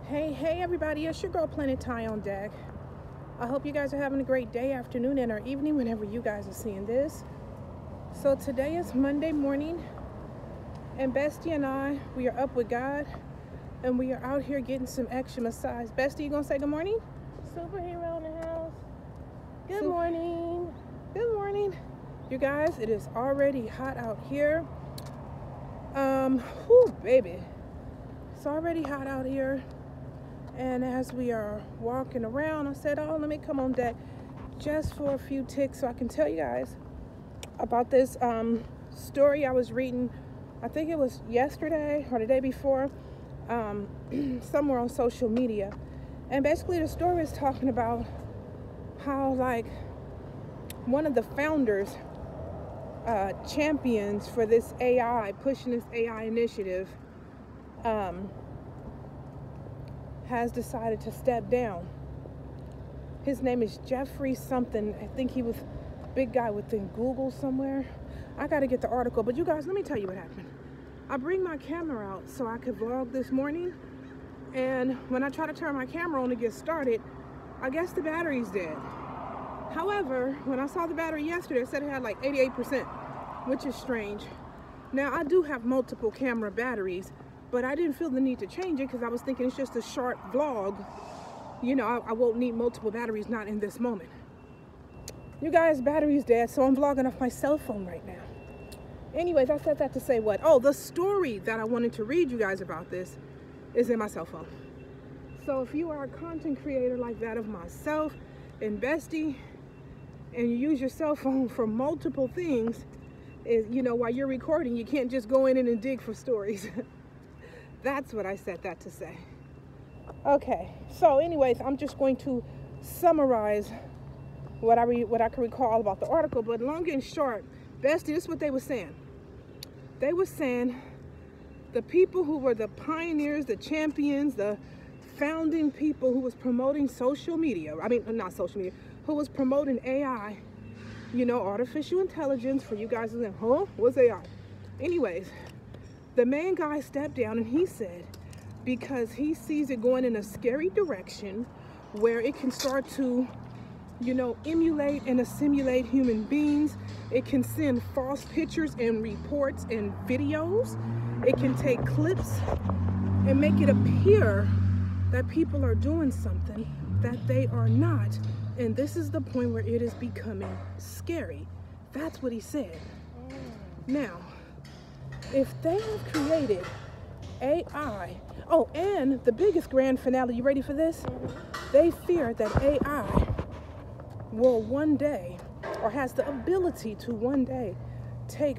Hey everybody, it's your girl Planet Ty on deck. I hope you guys are having a great day, afternoon, and or evening whenever you guys are seeing this. So today is Monday morning, and Bestie and I, we are up with God, and we are out here getting some extra massage. Bestie, you gonna say good morning? Superhero in the house. Good morning. Good morning. You guys, it is already hot out here. Whew, baby. It's already hot out here. And as we are walking around, I said, oh, let me come on deck just for a few ticks so I can tell you guys about this story I was reading. I think it was yesterday or the day before, somewhere on social media. And basically the story is talking about how, like, one of the founders, champions for this AI, pushing this AI initiative, has decided to step down. His name is Jeffrey something. I think he was a big guy within Google somewhere. I got to get the article, but you guys, let me tell you what happened. I bring my camera out so I could vlog this morning, and when I try to turn my camera on to get started, I guess the battery's dead. However, when I saw the battery yesterday, it said it had like 88%, which is strange. Now, I do have multiple camera batteries, but I didn't feel the need to change it because I was thinking it's just a short vlog. You know, I won't need multiple batteries, not in this moment. You guys, battery's dead, so I'm vlogging off my cell phone right now. Anyways, I said that to say what? Oh, the story that I wanted to read you guys about this is in my cell phone. So if you are a content creator like that of myself and Bestie, and you use your cell phone for multiple things, is, you know, while you're recording, you can't just go in and dig for stories. That's what I said that to say. Okay, so anyways, I'm just going to summarize what I can recall about the article, but long and short, Bestie, this is what they were saying. They were saying the people who were the pioneers, the champions, the founding people who was promoting social media, I mean, not social media, who was promoting AI, you know, artificial intelligence, for you guys who think, huh, what's AI? Anyways, the main guy stepped down and he said, because he sees it going in a scary direction where it can start to, you know, emulate and assimilate human beings. It can send false pictures and reports and videos. It can take clips and make it appear that people are doing something that they are not. And this is the point where it is becoming scary. That's what he said. Now, if they have created AI, oh, and the biggest grand finale, you ready for this? They fear that AI will one day, or has the ability to one day take,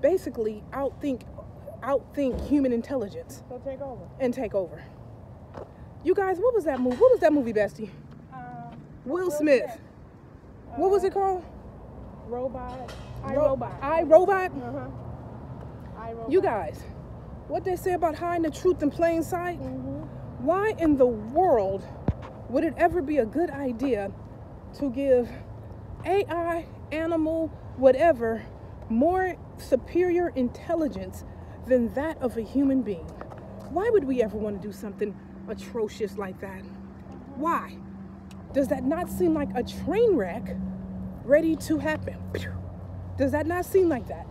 basically outthink human intelligence. So take over. And take over. You guys, what was that movie? What was that movie, Bestie? Will Smith. What was it called? Robot. iRobot. iRobot. You guys, what they say about hiding the truth in plain sight? Why in the world would it ever be a good idea to give AI, animal, whatever, more superior intelligence than that of a human being? Why would we ever want to do something atrocious like that? Why? Does that not seem like a train wreck ready to happen? Does that not seem like that?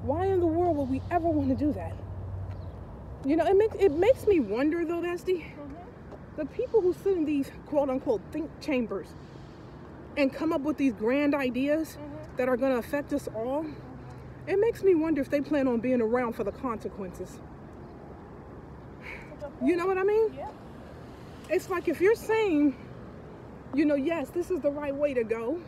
Why in the world would we ever want to do that? You know, it makes me wonder though, Bestie. The people who sit in these quote-unquote think chambers and come up with these grand ideas that are going to affect us all, it makes me wonder if they plan on being around for the consequences. You know what I mean? Yeah. It's like if you're saying, you know, yes, this is the right way to go.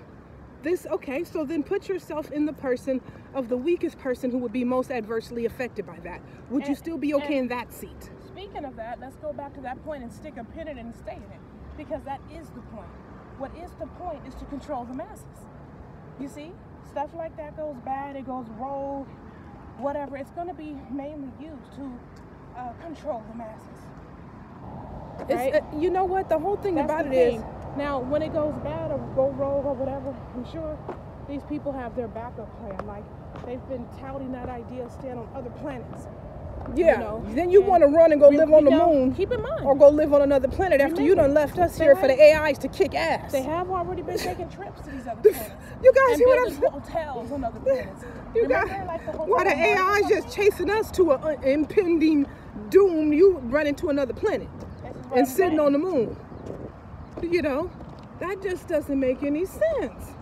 Okay, so then put yourself in the person of the weakest person who would be most adversely affected by that. Would you still be okay in that seat? Speaking of that, let's go back to that point and stick a pin in it and stay in it. Because that is the point. What is the point is to control the masses. You see? Stuff like that goes bad, it goes rogue, whatever. It's going to be mainly used to control the masses. Right? You know what? The whole thing about it is, now, when it goes bad or go rogue or whatever, I'm sure these people have their backup plan. Like, they've been touting that idea of staying on other planets. Yeah. You know? Then you want to run and go live on the moon. Keep in mind. Or go live on another planet after you done left us here for the AIs to kick ass. They have already been taking trips to these other planets. You guys see what I'm saying? Hotels on other planets. You guys, why the AI is just chasing us to an impending doom, you run into another planet and sitting on the moon. You know, that just doesn't make any sense.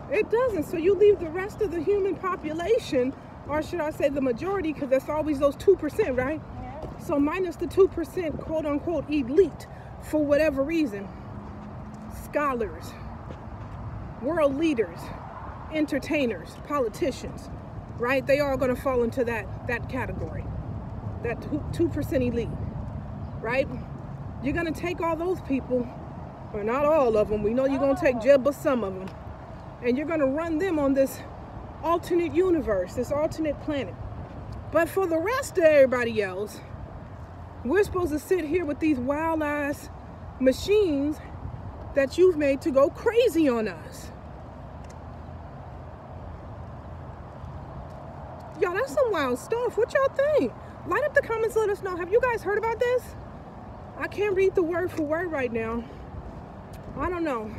It doesn't. So you leave the rest of the human population, or should I say the majority, because that's always those 2%, right? Yeah. So minus the 2% quote unquote elite for whatever reason. Scholars, world leaders, entertainers, politicians, right? They are going to fall into that category, that 2% elite, right? You're going to take all those people, or not all of them. We know you're going to take but some of them, and you're going to run them on this alternate universe, this alternate planet. But for the rest of everybody else, we're supposed to sit here with these wild ass machines that you've made to go crazy on us. Y'all, that's some wild stuff. What y'all think? Light up the comments, let us know. Have you guys heard about this? I can't read the word for word right now. I don't know.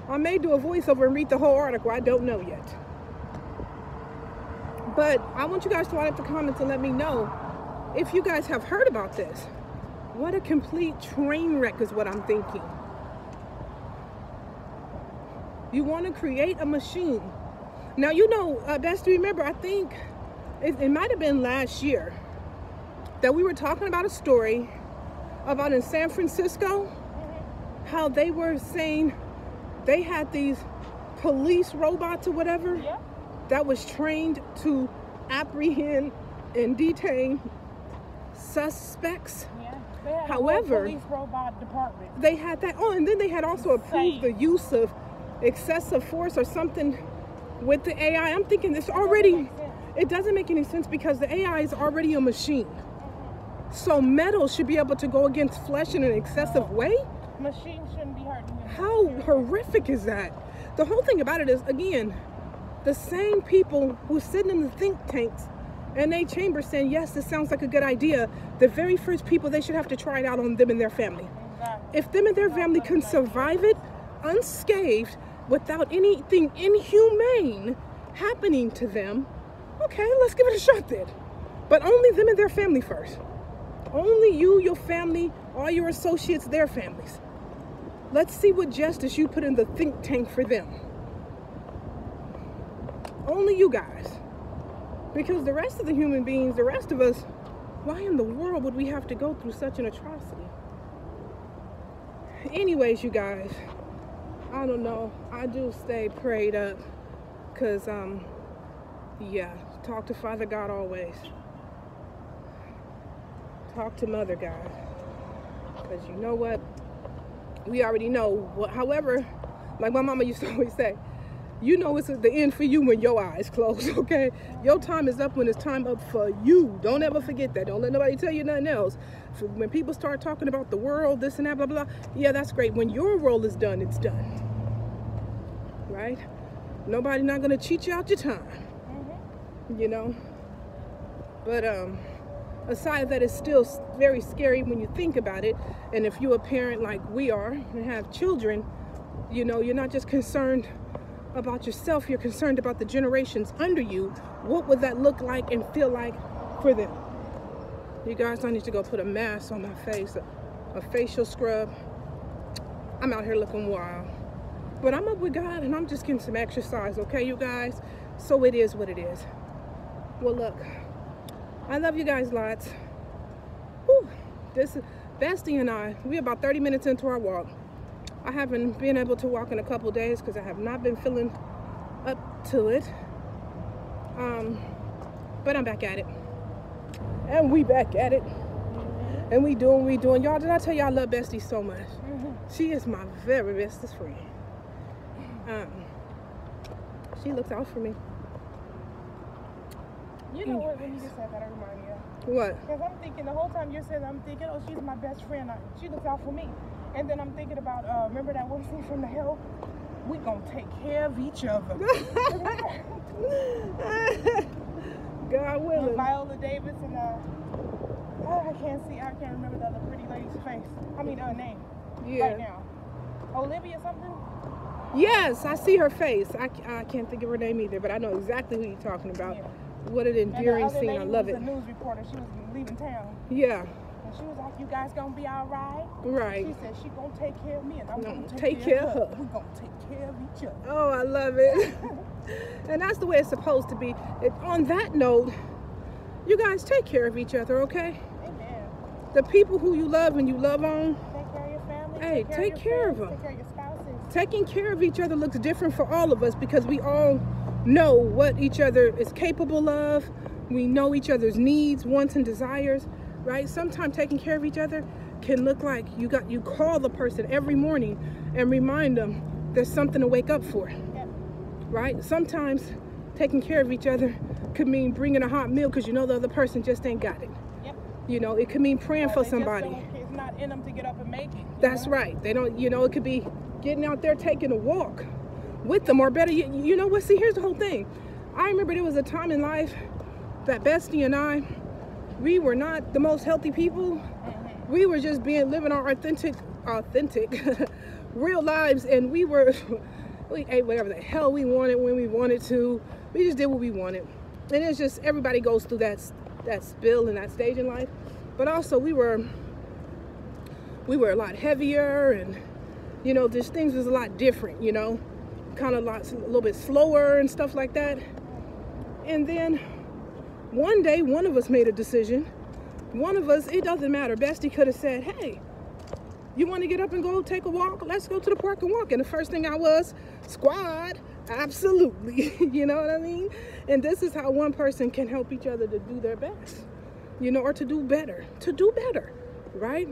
I may do a voiceover and read the whole article. I don't know yet. But I want you guys to light up the comments and let me know if you guys have heard about this. What a complete train wreck is what I'm thinking. You want to create a machine. Now, you know, best remember, I think it might have been last year that we were talking about a story about in San Francisco, how they were saying they had these police robots or whatever that was trained to apprehend and detain suspects. They had However, a police robot department. They had that. Oh, and then they had also approved the use of excessive force or something with the AI. I'm thinking this already, it doesn't make any sense because the AI is already a machine. So metal should be able to go against flesh in an excessive way? Machines shouldn't be hurting you. How horrific is that? The whole thing about it is, again, the same people who sit in the think tanks and they chamber saying, yes, this sounds like a good idea, the very first people they should have to try it out on them and their family. Exactly. If them and their family can survive it unscathed without anything inhumane happening to them, okay, let's give it a shot then. But only them and their family first. Only you, your family, all your associates, their families. Let's see what justice you put in the think tank for them. Only you guys. Because the rest of the human beings, the rest of us, why in the world would we have to go through such an atrocity? Anyways, you guys, I don't know. I do stay prayed up because, yeah, talk to Father God always. Talk to Mother God. Because you know what? We already know. However, like my mama used to always say, you know it's the end for you when your eyes close, okay? Your time is up when it's time up for you. Don't ever forget that. Don't let nobody tell you nothing else. When people start talking about the world, this and that, blah, blah, yeah, that's great. When your role is done, it's done. Right? Nobody not going to cheat you out your time. You know? But, aside that, it's still very scary when you think about it. And if you're a parent like we are and have children, you know, you're not just concerned about yourself, you're concerned about the generations under you. What would that look like and feel like for them? You guys, I need to go put a mask on my face, a facial scrub. I'm out here looking wild. But I'm up with God and I'm just getting some exercise, okay, you guys? So it is what it is. Well, look, I love you guys lots. Whew. This is Bestie and I, we're about 30 minutes into our walk. I haven't been able to walk in a couple days because I have not been feeling up to it. But I'm back at it. And we back at it. And we doing. Y'all, did I tell you I love Bestie so much? She is my very bestest friend. She looks out for me. You know what, when you just said that, I remind me of. What? Because I'm thinking, the whole time you're saying that, I'm thinking, oh, she's my best friend. She looks out for me. And then I'm thinking about, remember that one scene from The Hill? We gonna take care of each other. God willing. Viola Davis and I can't remember the other pretty lady's face. I mean, name. Yeah. Right now. Olivia something? Yes, I see her face. I can't think of her name either, but I know exactly who you're talking about. Yeah. What an endearing scene. I love it. The news reporter. She was leaving town. Yeah. And she was like, "You guys gonna be all right?" Right. She said she gonna take care of me, and I'm gonna take care of her. We're gonna take care of each other. Oh, I love it. And that's the way it's supposed to be. On that note, you guys take care of each other, okay? Amen. The people who you love and you love on. Take care of your family. Hey, take care of them. Take care of your spouses. Taking care of each other looks different for all of us because we all know what each other is capable of. We know each other's needs, wants, and desires, right? Sometimes taking care of each other can look like you call the person every morning and remind them there's something to wake up for, right? Sometimes taking care of each other could mean bringing a hot meal because you know the other person just ain't got it. You know, it could mean praying for somebody. It's not in them to get up and make it. That's right. They don't, you know, it could be getting out there taking a walk with them, or better, you know what? See, here's the whole thing. I remember there was a time in life that Bestie and I, we were not the most healthy people. We were just living our authentic, real lives, and we ate whatever the hell we wanted when we wanted to. We just did what we wanted, and it's just everybody goes through that spill and that stage in life. But also we were a lot heavier, and you know, just things was a lot different. You know, kind of a little bit slower and stuff like that. And then one day, one of us made a decision. One of us, it doesn't matter. Bestie could have said, "Hey, you want to get up and go take a walk? Let's go to the park and walk." And the first thing I was, squad, absolutely. You know what I mean? And this is how one person can help each other to do their best, you know, or to do better, right?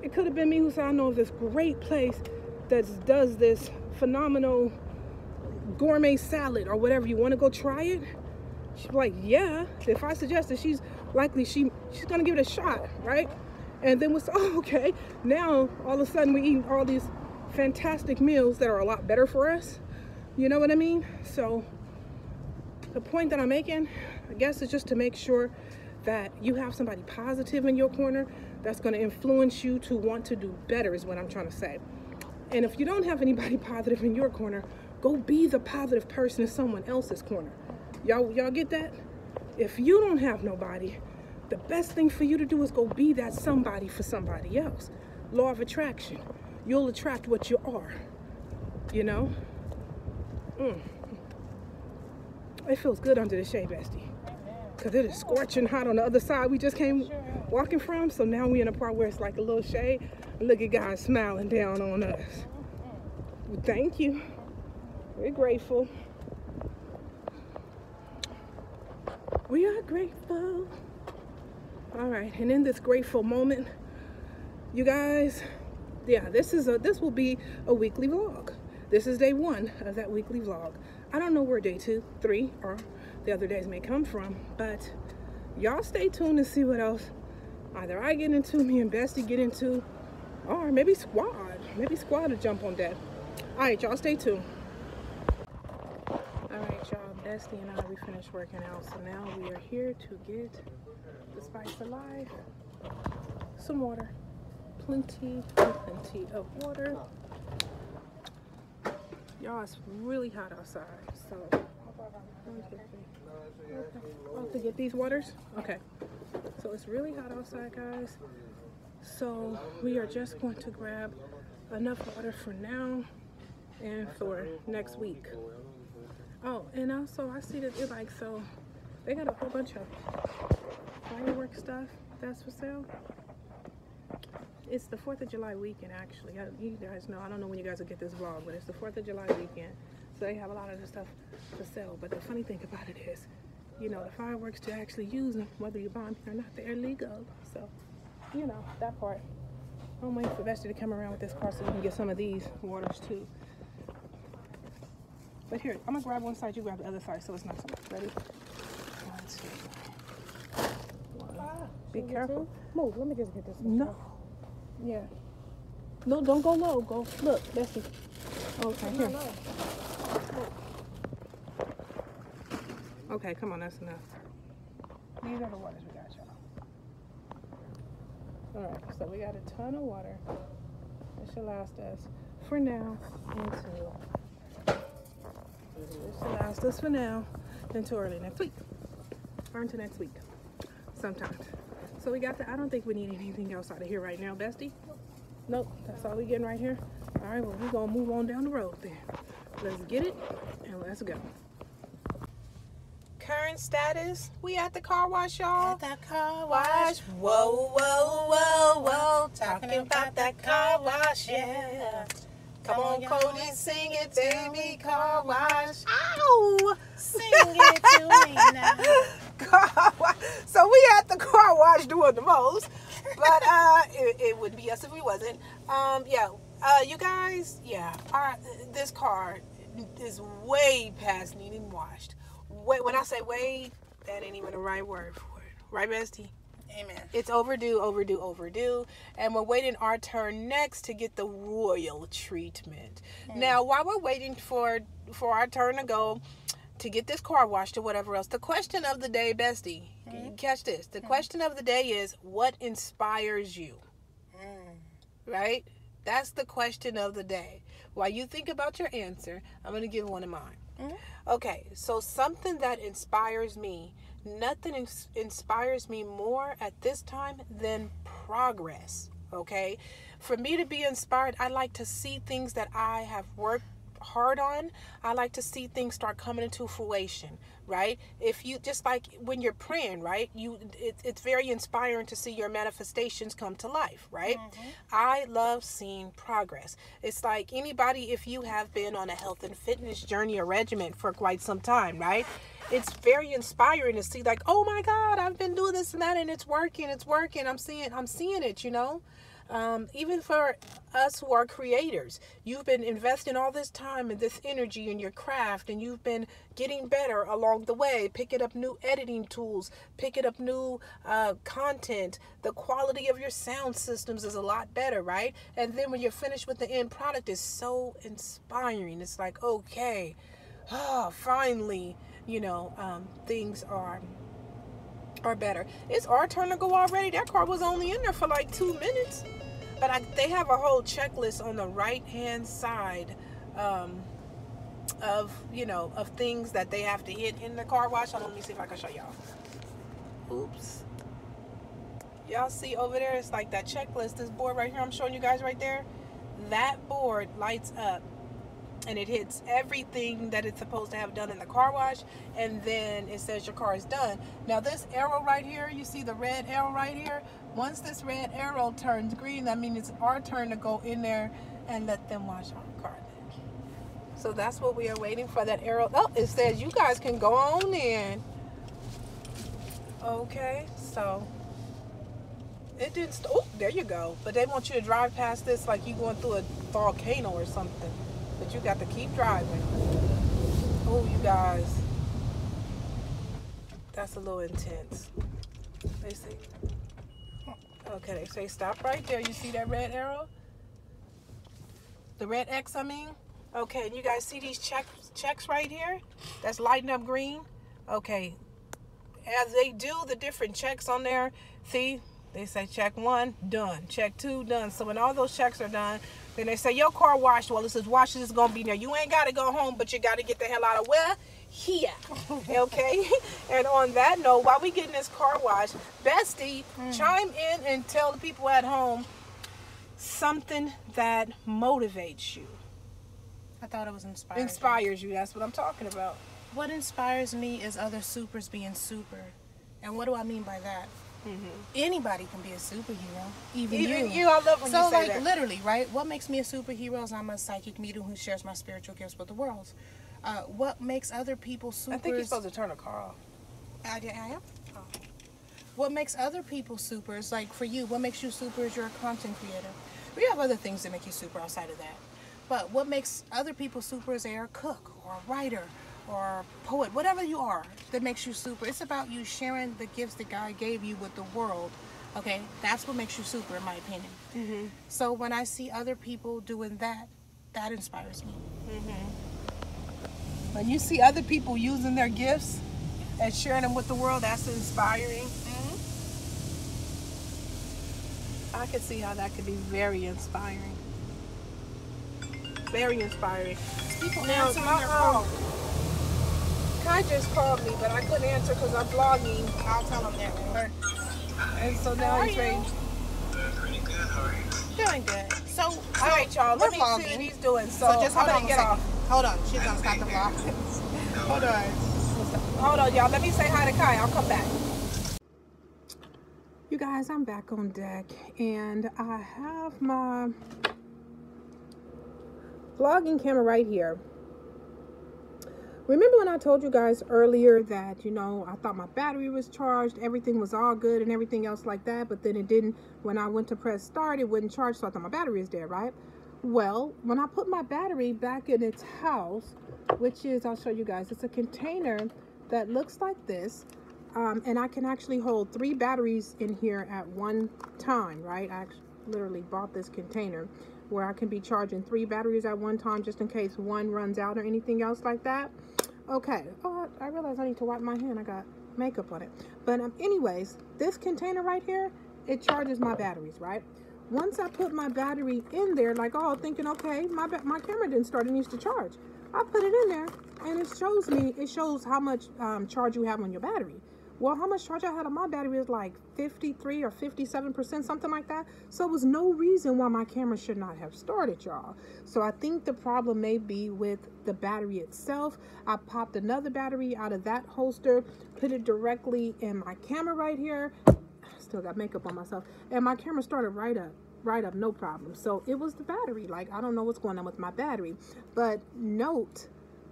It could have been me who said, "I know of this great place that does this phenomenal gourmet salad or whatever. You want to go try it?" She's like, "Yeah." If I suggested, she's likely she's gonna give it a shot, right? And then we'll say, "Oh, okay." Now all of a sudden we eat all these fantastic meals that are a lot better for us. You know what I mean? So the point that I'm making, I guess, is just to make sure that you have somebody positive in your corner that's going to influence you to want to do better, is what I'm trying to say. And if you don't have anybody positive in your corner, go be the positive person in someone else's corner. Y'all get that? If you don't have nobody, the best thing for you to do is go be that somebody for somebody else. Law of attraction. You'll attract what you are, you know? It feels good under the shade, Bestie, because it is scorching hot on the other side we just came walking from. So now we're in a part where it's like a little shade. Look at God smiling down on us. Well, thank you. We're grateful. We are grateful. All right, and in this grateful moment, you guys, yeah, this will be a weekly vlog. This is day 1 of that weekly vlog. I don't know where day 2, 3, or the other days may come from, but y'all stay tuned and see what else either I get into, me and Bestie get into, or maybe Squad. Maybe Squad will jump on that. All right, y'all stay tuned. All right, y'all, Bestie and I, we finished working out, so now we are here to get the spice of life, some water, plenty of water. Y'all, it's really hot outside, so to get these waters. Okay, so it's really hot outside, guys, so we are just going to grab enough water for now and for next week. Oh, and also I see that they're like, so they got a whole bunch of fireworks stuff that's for sale. It's the 4th of July weekend, actually. You guys know, I don't know when you guys will get this vlog, but it's the 4th of July weekend. So they have a lot of the stuff for sale. But the funny thing about it is, you know, the fireworks, to actually use them, whether you buy them or not, they're illegal. So, you know, that part. I'm waiting for Bestie to come around with this car so we can get some of these waters too. But here, I'm gonna grab one side, you grab the other side, so it's not so much. Ready? 1, 2, 3. Be careful. Move, let me just get this one. No. Yeah. No, don't go low. Go, look, Bestie. Okay, here. Okay, come on, that's enough. These are the waters we got, y'all. Alright, so we got a ton of water. This should last us for now until early next week. Or into next week. Sometimes. So we got that. I don't think we need anything else out of here right now, bestie. Nope, that's all we getting right here. Alright, well, we're gonna move on down the road then. Let's get it and let's go. Current status, we at the car wash, y'all. At the car wash. Whoa, whoa, whoa, whoa. Talking about that car wash, yeah. Come on, Cody, sing it to me, car wash. Ow! Sing it to me now. Car wash. So we at the car wash doing the most. But it would be us if we wasn't. You guys, this car is way past needing washed. When I say way, that ain't even the right word for it. Right, bestie? Amen. It's overdue. And we're waiting our turn next to get the royal treatment. Now, while we're waiting for our turn to go to get this car washed or whatever else, the question of the day, bestie, catch this. The question of the day is, what inspires you? Right? That's the question of the day. While you think about your answer, I'm going to give one of mine. Okay, so something that inspires me, nothing inspires me more at this time than progress, okay? For me to be inspired, I like to see things that I have worked hard on. I like to see things start coming into fruition, right? If you, just like when you're praying, right? It's very inspiring to see your manifestations come to life, right? I love seeing progress. It's like anybody, if you have been on a health and fitness journey or regimen for quite some time, right? It's very inspiring to see, like, oh my God, I've been doing this and that and it's working. I'm seeing it, you know? Even for us who are creators, you've been investing all this time and this energy in your craft, and you've been getting better along the way, picking up new editing tools, picking up new content. The quality of your sound systems is a lot better, right? And then when you're finished with the end product, it's so inspiring. It's like, okay, finally, things are better. It's our turn to go already. That car was only in there for like 2 minutes. But they have a whole checklist on the right-hand side of things that they have to hit in the car wash. Let me see if I can show y'all. Oops. Y'all see over there, it's like that checklist, this board right here I'm showing you guys right there. That board lights up and it hits everything that it's supposed to have done in the car wash, and then it says your car is done. Now this arrow right here, you see the red arrow right here? Once this red arrow turns green, that means it's our turn to go in there and let them wash our car. So that's what we are waiting for, that arrow. Oh, it says you guys can go on in. Okay, so it didn't, oh, there you go. But they want you to drive past this like you're going through a volcano or something. But you got to keep driving. Oh, you guys. That's a little intense. They say, okay, they say stop right there. You see that red arrow? The red X, I mean? Okay, and you guys see these checks right here? That's lighting up green. Okay. As they do the different checks on there, see? They say check 1, done. Check 2, done. So when all those checks are done, then they say your car washed. Well, it says wash is going to be there. You ain't got to go home, but you got to get the hell out of where? Here. Okay? And on that note, while we getting this car wash, bestie, chime in and tell the people at home something that motivates you. I thought it was inspiring. Inspires you. That's what I'm talking about. What inspires me is other supers being super. And what do I mean by that? Anybody can be a superhero, even you. I love when you say that. that. Literally, right? What makes me a superhero is I'm a psychic medium who shares my spiritual gifts with the world. What makes other people supers? I think you're supposed to turn the car off. I am. Oh. What makes other people supers? Like for you, what makes you super is you're a content creator. We have other things that make you super outside of that. But what makes other people super is they're a cook or a writer or poet, whatever you are that makes you super. It's about you sharing the gifts that God gave you with the world. Okay, that's what makes you super, in my opinion. So when I see other people doing that, that inspires me. When you see other people using their gifts and sharing them with the world, that's inspiring. I could see how that could be very inspiring. Very inspiring. People answering their phone. Kai just called me, but I couldn't answer because I'm vlogging. I'll tell him that. And so now he's ready. Pretty good. How are you? Doing good. So, all right, y'all. Let me see what he's doing. So just hold on, get off. Hold on. She's gonna stop the vlog. Hold on. Hold on, y'all. Let me say hi to Kai. I'll come back. You guys, I'm back on deck, and I have my vlogging camera right here. Remember when I told you guys earlier that, you know, I thought my battery was charged, everything was all good and everything else like that, but then it didn't, when I went to press start, it wouldn't charge, so I thought my battery is dead, right? Well, when I put my battery back in its house, which is, I'll show you guys, it's a container that looks like this, and I can actually hold 3 batteries in here at one time, right? I actually literally bought this container where I can be charging 3 batteries at one time just in case one runs out or anything else like that. Okay. Oh, I realized I need to wipe my hand. I got makeup on it. But anyways, this container right here, it charges my batteries, right? Once I put my battery in there, like, oh, thinking, okay, my camera didn't start, it needs to charge. I put it in there, and it shows how much charge you have on your battery. Well, how much charge I had on my battery is like 53 or 57%, something like that. So it was no reason why my camera should not have started, y'all. So I think the problem may be with the battery itself. I popped another battery out of that holster, put it directly in my camera right here. Still got makeup on myself. And my camera started right up, no problem. So it was the battery. Like, I don't know what's going on with my battery. But note,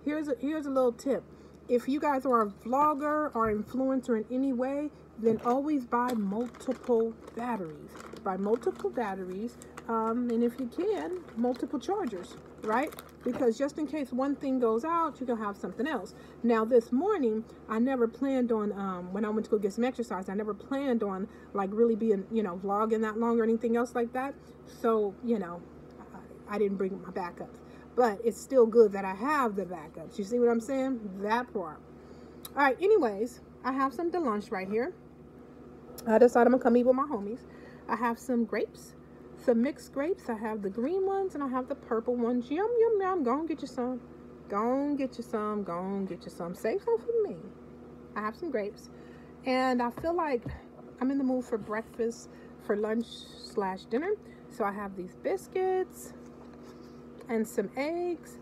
here's a little tip. If you guys are a vlogger or influencer in any way, then always buy multiple batteries. Buy multiple batteries, and if you can, multiple chargers, right? Because just in case one thing goes out, you can have something else. Now, this morning, I never planned on, when I went to go get some exercise, I never planned on, like, really being, you know, vlogging that long or anything else like that. So, you know, I didn't bring my backups. But it's still good that I have the backups. You see what I'm saying? That part. All right, anyways, I have some lunch right here. I decided I'm going to come eat with my homies. I have some grapes, some mixed grapes. I have the green ones and I have the purple ones. Yum, yum, yum. Go and get you some. Go and get you some. Go and get you some. Save some for me. I have some grapes. And I feel like I'm in the mood for breakfast, for lunch/dinner. So I have these biscuits and some eggs.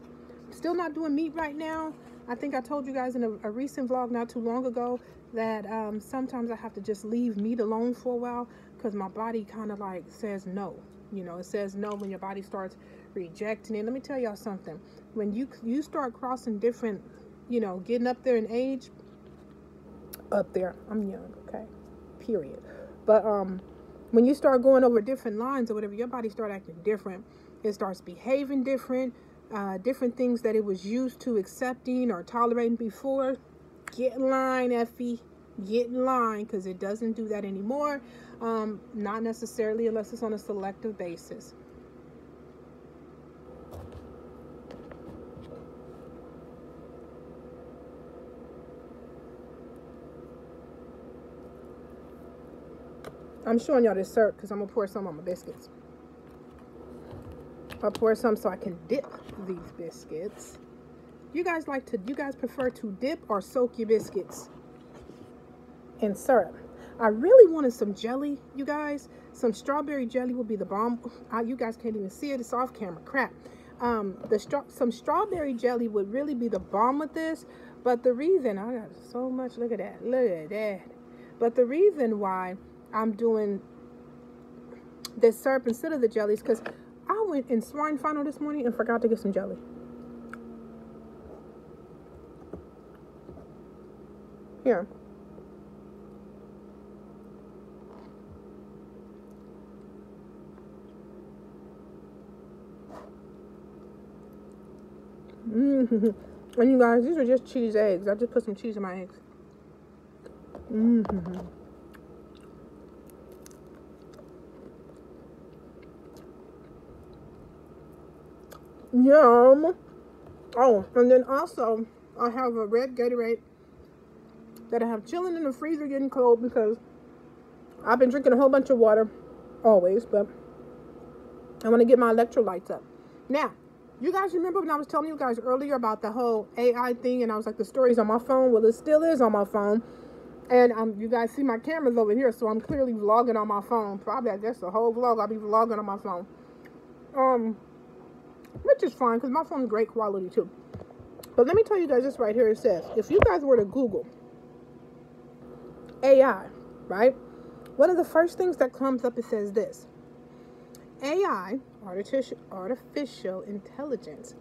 Still not doing meat right now. I think I told you guys in a recent vlog not too long ago that sometimes I have to just leave meat alone for a while because my body kind of like says no. You know, it says no when your body starts rejecting it. Let me tell y'all something. When you start crossing different, you know, getting up there in age, up there, I'm young, okay, period. But when you start going over different lines or whatever, your body start acting different. It starts behaving different, different things that it was used to accepting or tolerating before. Get in line, Effie. Get in line, because it doesn't do that anymore. Not necessarily unless it's on a selective basis. I'm showing y'all this syrup because I'm going to pour some on my biscuits. I'll pour some so I can dip these biscuits. You guys prefer to dip or soak your biscuits in syrup? I really wanted some jelly, you guys. Some strawberry jelly would be the bomb. You guys can't even see it. It's off camera. Crap. Some strawberry jelly would really be the bomb with this. But the reason, I got so much, look at that. Look at that. But the reason why I'm doing this syrup instead of the jellies, because I went in Swine Final this morning and forgot to get some jelly. Here. And you guys, these are just cheese eggs. I just put some cheese in my eggs. Yum. Oh, and then also I have a red Gatorade that I have chilling in the freezer getting cold because I've been drinking a whole bunch of water always, but I want to get my electrolytes up. Now, you guys remember when I was telling you guys earlier about the whole AI thing, and I was like, the story's on my phone? Well, it still is on my phone. And you guys see my camera's over here, so I'm clearly vlogging on my phone. Probably, I guess, the whole vlog I'll be vlogging on my phone. Which is fine, because my phone's great quality, too. But let me tell you guys this right here. It says, if you guys were to Google AI, right? One of the first things that comes up, it says this. AI, artificial intelligence,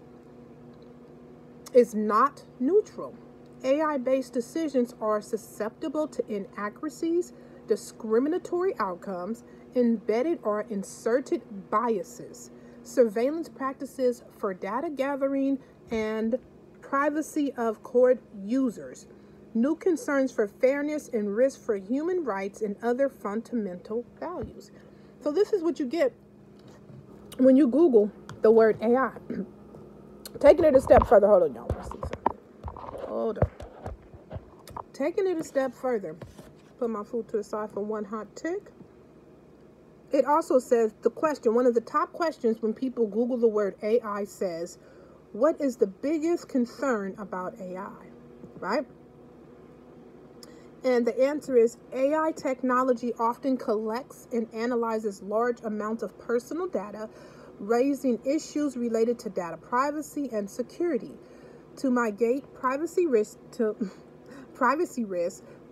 is not neutral. AI-based decisions are susceptible to inaccuracies, discriminatory outcomes, embedded or inserted biases, surveillance practices for data gathering, and privacy of core users, new concerns for fairness and risk for human rights and other fundamental values. So this is what you get when you Google the word AI. Taking it a step further, hold on, y'all. Let's see something. Hold on. Taking it a step further, put my food to the side for one hot tick. It also says the question, one of the top questions when people Google the word AI says, what is the biggest concern about AI, right? And the answer is AI technology often collects and analyzes large amounts of personal data, raising issues related to data privacy and security. To mitigate privacy risk,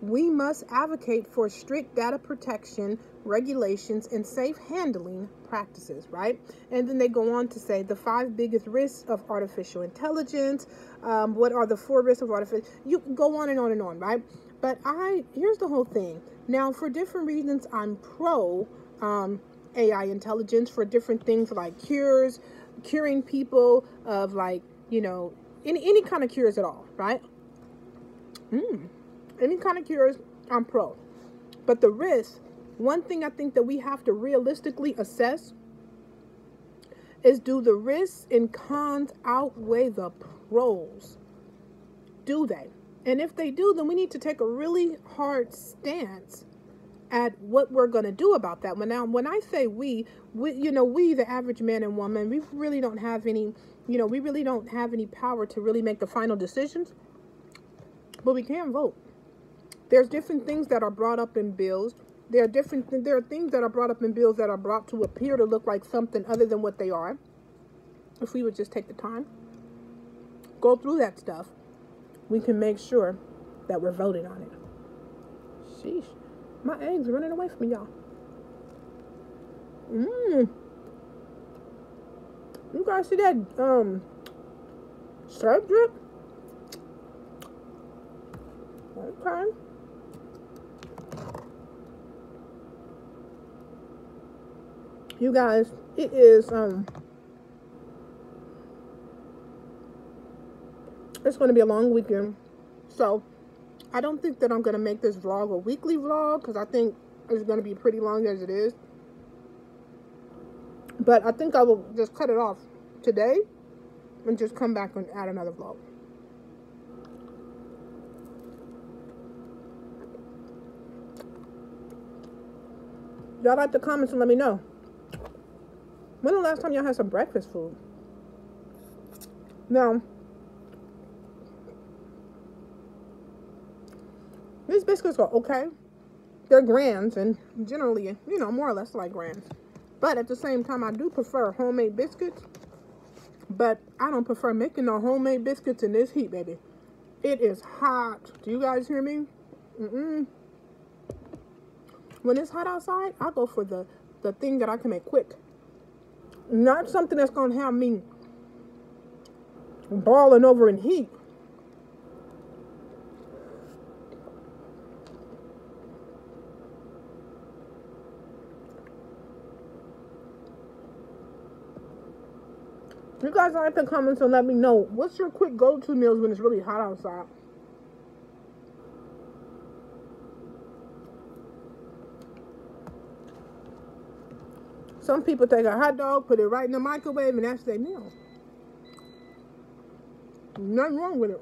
we must advocate for strict data protection regulations and safe handling practices, right? And then they go on to say the 5 biggest risks of artificial intelligence. What are the 4 risks of artificial? You can go on and on and on, right? But here's the whole thing. Now, for different reasons, I'm pro AI intelligence for different things like curing people of, like, you know, any kind of cures at all, right? Any kind of cures, I'm pro. But the risk, one thing I think that we have to realistically assess is, do the risks and cons outweigh the pros? Do they? And if they do, then we need to take a really hard stance at what we're going to do about that. When I say we, the average man and woman, we really don't have any, we really don't have any power to really make the final decisions, but we can vote. There's different things that are brought up in bills. There are things that are brought up in bills that are brought to appear to look like something other than what they are. If we would just take the time, go through that stuff, we can make sure that we're voting on it. Sheesh. My eggs are running away from me, y'all. You guys see that syrup drip? Okay. You guys, it is it's going to be a long weekend, so I don't think that I'm going to make this vlog a weekly vlog, because I think it's going to be pretty long as it is. But I think I will just cut it off today and just come back and add another vlog. Y'all like the comments and let me know. When the last time y'all had some breakfast food? Now, these biscuits are okay. They're grands, and generally, more or less like grands. But at the same time, I do prefer homemade biscuits. But I don't prefer making no homemade biscuits in this heat, baby. It is hot. Do you guys hear me? When it's hot outside, I go for the thing that I can make quick. Not something that's going to have me boiling over in heat. You guys like the comments and let me know, what's your quick go-to meals when it's really hot outside? Some people take a hot dog, put it right in the microwave, and that's their meal. Nothing wrong with it.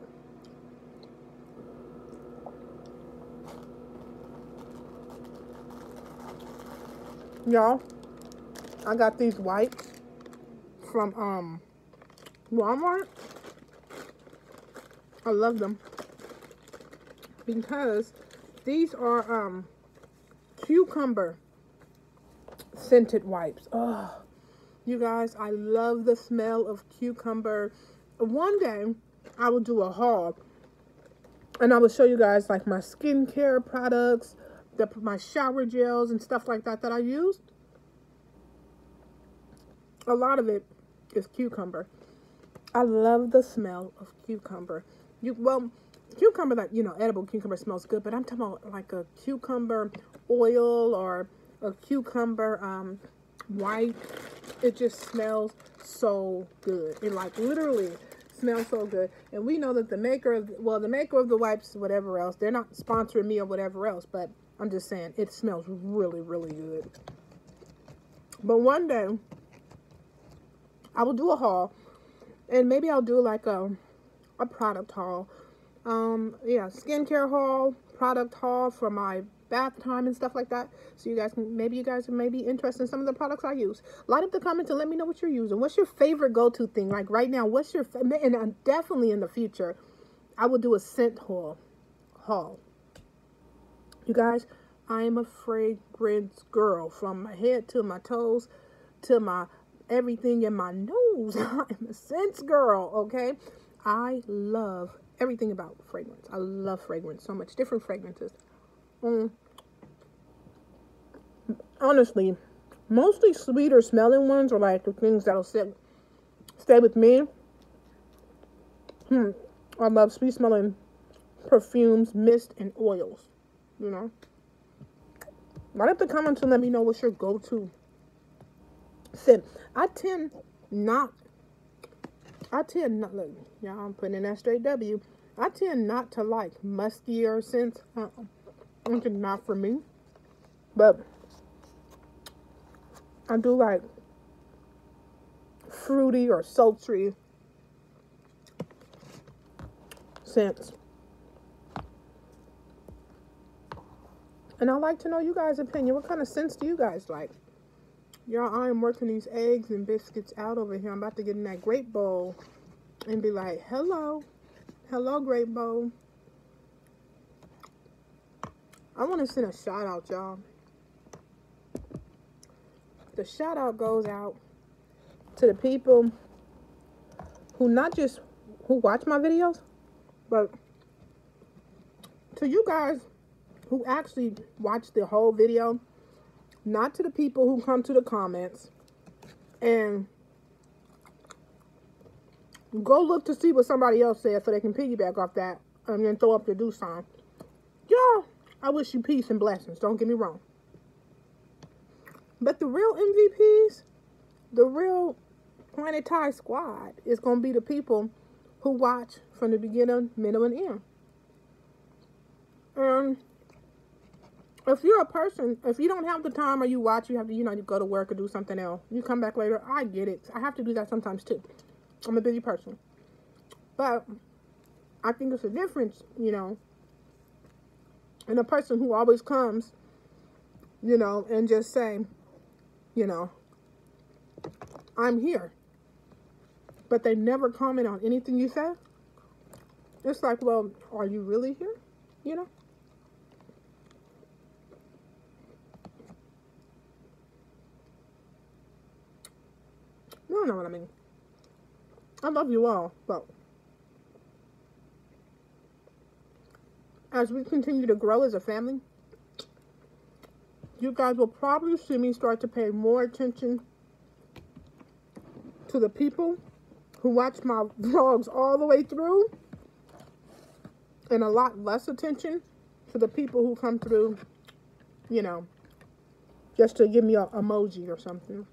Y'all, I got these wipes from Walmart. I love them because these are cucumber scented wipes. Oh, you guys, I love the smell of cucumber. One day I will do a haul and I will show you guys like my skincare products, my shower gels and stuff like that I use. A lot of it is cucumber. I love the smell of cucumber. Cucumber, that, edible cucumber smells good, but I'm talking about like a cucumber oil or a cucumber wipe. It just smells so good. It like literally smells so good. And we know that the maker of the wipes, whatever else, they're not sponsoring me or whatever else, but I'm just saying it smells really, really good. But one day I will do a haul, and maybe I'll do like a product haul. Skincare haul, product haul for my bath time and stuff like that. So you guys may be interested in some of the products I use. Light up the comments and let me know what you're using. What's your favorite go-to thing? Like right now, and definitely in the future, I will do a scent haul. You guys, I am a fragrance girl from my head to my toes to my everything in my nose. I'm a scents girl, okay? I love everything about fragrance. I love fragrance so much. Different fragrances. Honestly, mostly sweeter smelling ones are like the things that'll stay with me. I love sweet smelling perfumes, mist, and oils. Write up the comments and let me know what's your go-to scent. I tend not, look, y'all, I'm putting in that straight W. I tend not to like muskier scents. It's not for me. But I do like fruity or sultry scents. And I'd like to know you guys' opinion. What kind of scents do you guys like? Y'all, I am working these eggs and biscuits out over here. I'm about to get in that grape bowl and be like, hello, grape bowl. I want to send a shout out, y'all. The shout out goes out to the people who who watch my videos, but to you guys who actually watch the whole video, not to the people who come to the comments and go look to see what somebody else said so they can piggyback off that and then throw up their do sign. Y'all, I wish you peace and blessings. Don't get me wrong. But the real MVPs, the real Planet Tie squad is going to be the people who watch from the beginning, middle, and end. And if you're a person, if you don't have the time or you watch, you have to, you go to work or do something else. You come back later. I get it. I have to do that sometimes too. I'm a busy person. But I think it's a difference, and a person who always comes, and just say, I'm here. But they never comment on anything you say. It's like, well, are you really here? You don't know what I mean. I love you all, but as we continue to grow as a family, you guys will probably see me start to pay more attention to the people who watch my vlogs all the way through, and a lot less attention to the people who come through, just to give me an emoji or something.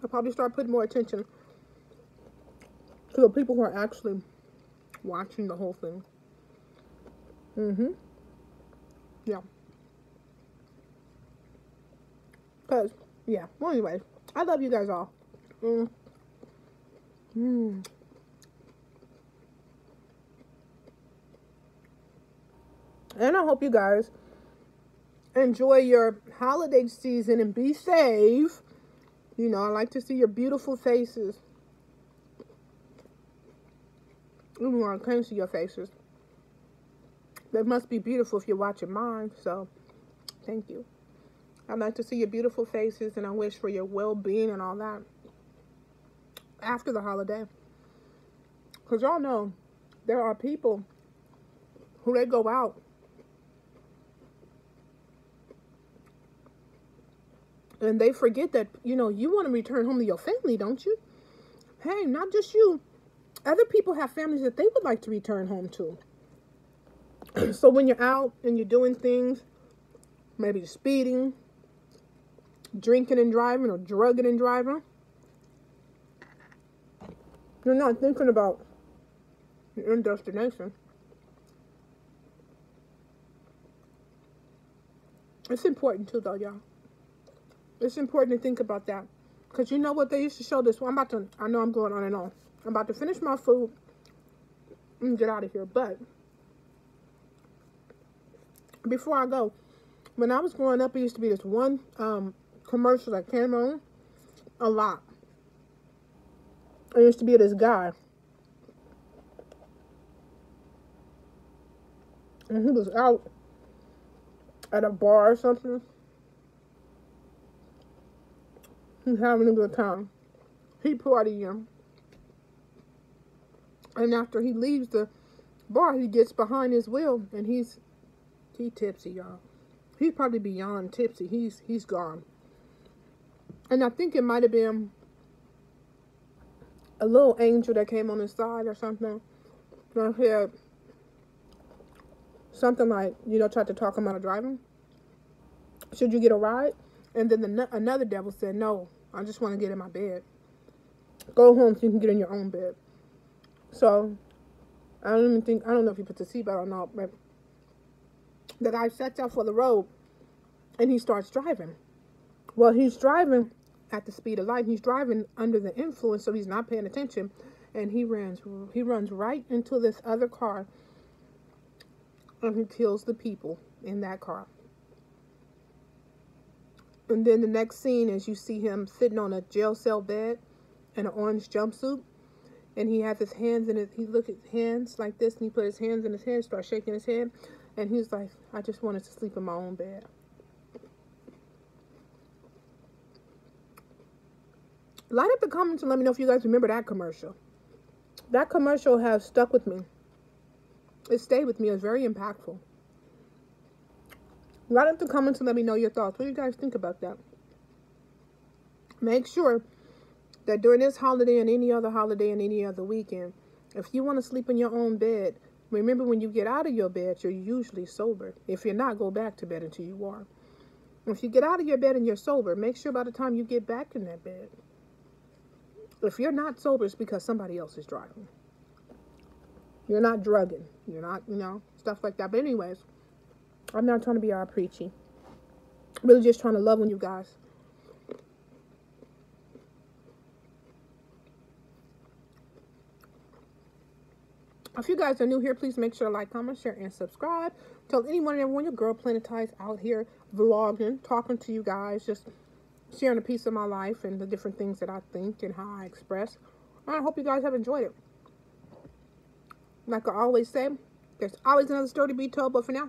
I'll probably start putting more attention to the people who are actually watching the whole thing. Yeah. Because, yeah. Well, anyways, I love you guys all. And I hope you guys enjoy your holiday season and be safe. You know, I like to see your beautiful faces. Even when I can't see your faces. They must be beautiful if you're watching mine, so thank you. I'd like to see your beautiful faces, and I wish for your well-being and all that after the holiday. Because y'all know there are people who they go out and they forget that, you know, you want to return home to your family, don't you? Hey, not just you. Other people have families that they would like to return home to. So when you're out and you're doing things, maybe speeding, drinking and driving, or drugging and driving, you're not thinking about your destination. It's important too, though, y'all. It's important to think about that. Because you know what they used to show this? Well, I know I'm going on and on. I'm about to finish my food and get out of here. But before I go, when I was growing up, it used to be this one commercial that came on a lot. It used to be this guy. And he was out at a bar or something. He's having a good time. He partying. And after he leaves the bar, he gets behind his wheel and he tipsy, y'all. He's probably beyond tipsy. He's gone. And I think it might have been a little angel that came on his side or something. I heard something like, you know, tried to talk him out of driving. Should you get a ride? And then another devil said, no, I just want to get in my bed. Go home so you can get in your own bed. So, I don't know if he put the seatbelt or not, but the guy sets out for the road and he starts driving. Well, he's driving at the speed of light. He's driving under the influence, so he's not paying attention. And he runs right into this other car and he kills the people in that car. And then the next scene is you see him sitting on a jail cell bed in an orange jumpsuit. And he has his hands in his, he look at his hands like this, and he put his hands in his head, start shaking his head. And he's like, I just wanted to sleep in my own bed. Light up the comments and let me know if you guys remember that commercial. That commercial has stuck with me. It stayed with me. It was very impactful. Light up the comments and let me know your thoughts. What do you guys think about that? Make sure that during this holiday and any other holiday and any other weekend, if you want to sleep in your own bed, remember when you get out of your bed, you're usually sober. If you're not, go back to bed until you are. If you get out of your bed and you're sober, make sure by the time you get back in that bed, if you're not sober, it's because somebody else is driving. You're not drugging. You're not, you know, stuff like that. But anyways, I'm not trying to be all preachy. I'm really just trying to love on you guys. If you guys are new here, please make sure to like, comment, share, and subscribe. Tell anyone and everyone your girl Planetize out here vlogging, talking to you guys, just sharing a piece of my life and the different things that I think and how I express. And I hope you guys have enjoyed it. Like I always say, there's always another story to be told, but for now,